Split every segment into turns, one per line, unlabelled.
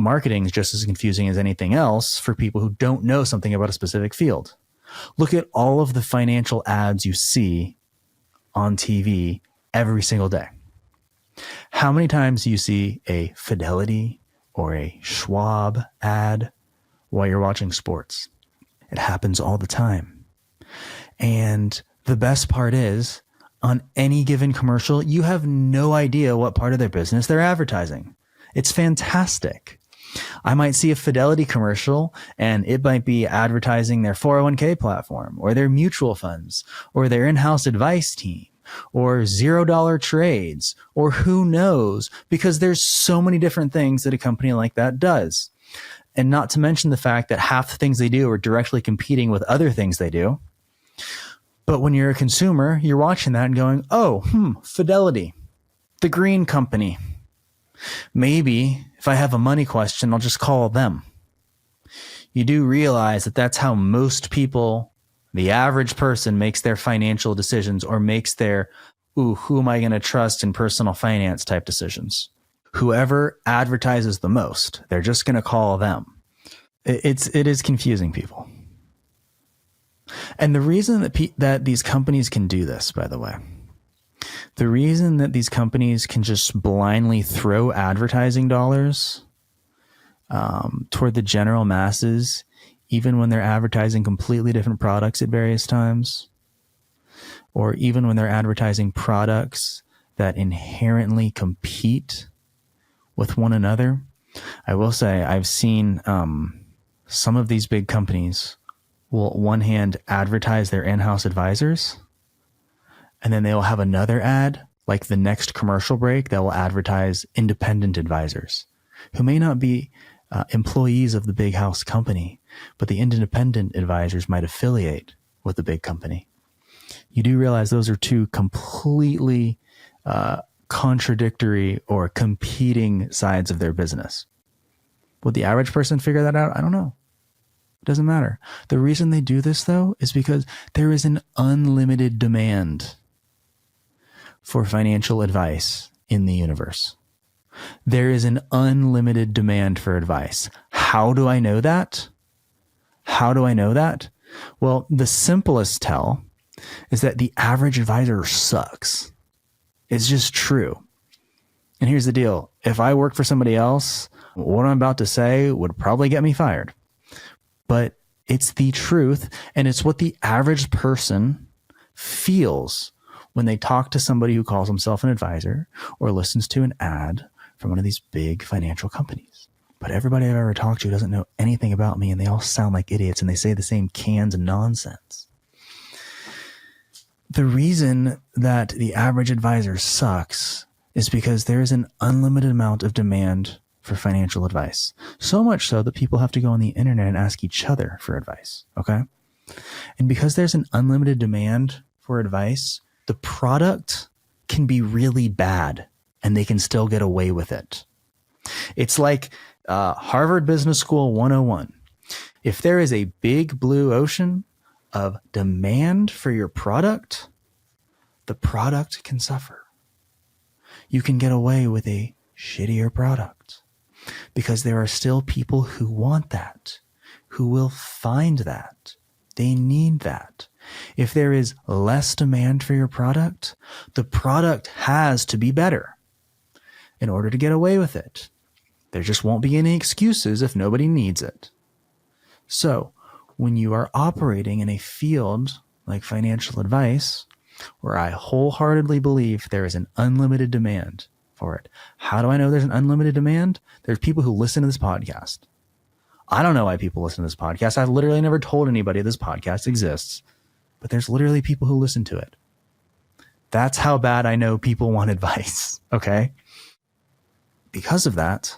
marketing is just as confusing as anything else for people who don't know something about a specific field. Look at all of the financial ads you see on TV every single day. How many times do you see a Fidelity or a Schwab ad while you're watching sports? It happens all the time. And the best part is, on any given commercial, you have no idea what part of their business they're advertising. It's fantastic. I might see a Fidelity commercial and it might be advertising their 401k platform or their mutual funds or their in-house advice team or $0 trades or who knows, because there's so many different things that a company like that does. And not to mention the fact that half the things they do are directly competing with other things they do. But when you're a consumer, you're watching that and going, oh, Fidelity, the green company. Maybe if I have a money question, I'll just call them. You do realize that that's how most people, the average person, makes their financial decisions or makes their, who am I going to trust in personal finance type decisions? Whoever advertises the most, they're just going to call them. It is confusing people. And the reason that these companies can do this, by the way, the reason that these companies can just blindly throw advertising dollars toward the general masses, even when they're advertising completely different products at various times, or even when they're advertising products that inherently compete with one another. I will say I've seen some of these big companies will, on one hand, advertise their in-house advisors, and then they will have another ad, like the next commercial break, that will advertise independent advisors who may not be employees of the big house company, but the independent advisors might affiliate with the big company. You do realize those are two completely contradictory or competing sides of their business. Would the average person figure that out? I don't know. It doesn't matter. The reason they do this, though, is because there is an unlimited demand for financial advice in the universe. There is an unlimited demand for advice. How do I know that? How do I know that? Well, the simplest tell is that the average advisor sucks. It's just true. And here's the deal. If I worked for somebody else, what I'm about to say would probably get me fired. But it's the truth, and it's what the average person feels when they talk to somebody who calls himself an advisor or listens to an ad from one of these big financial companies. But everybody I've ever talked to doesn't know anything about me, and they all sound like idiots, and they say the same cans of nonsense. The reason that the average advisor sucks is because there is an unlimited amount of demand for financial advice. So much so that people have to go on the internet and ask each other for advice. Okay. And because there's an unlimited demand for advice, the product can be really bad and they can still get away with it. It's like Harvard Business School 101. If there is a big blue ocean of demand for your product, the product can suffer. You can get away with a shittier product because there are still people who want that, who will find that. They need that. If there is less demand for your product, the product has to be better in order to get away with it. There just won't be any excuses if nobody needs it. So when you are operating in a field like financial advice, where I wholeheartedly believe there is an unlimited demand for it. How do I know there's an unlimited demand? There's people who listen to this podcast. I don't know why people listen to this podcast. I've literally never told anybody this podcast exists, but there's literally people who listen to it. That's how bad I know people want advice. Okay. Because of that,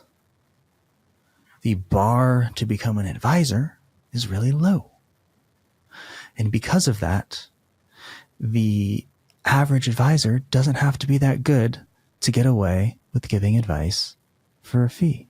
the bar to become an advisor is really low. And because of that, the average advisor doesn't have to be that good to get away with giving advice for a fee.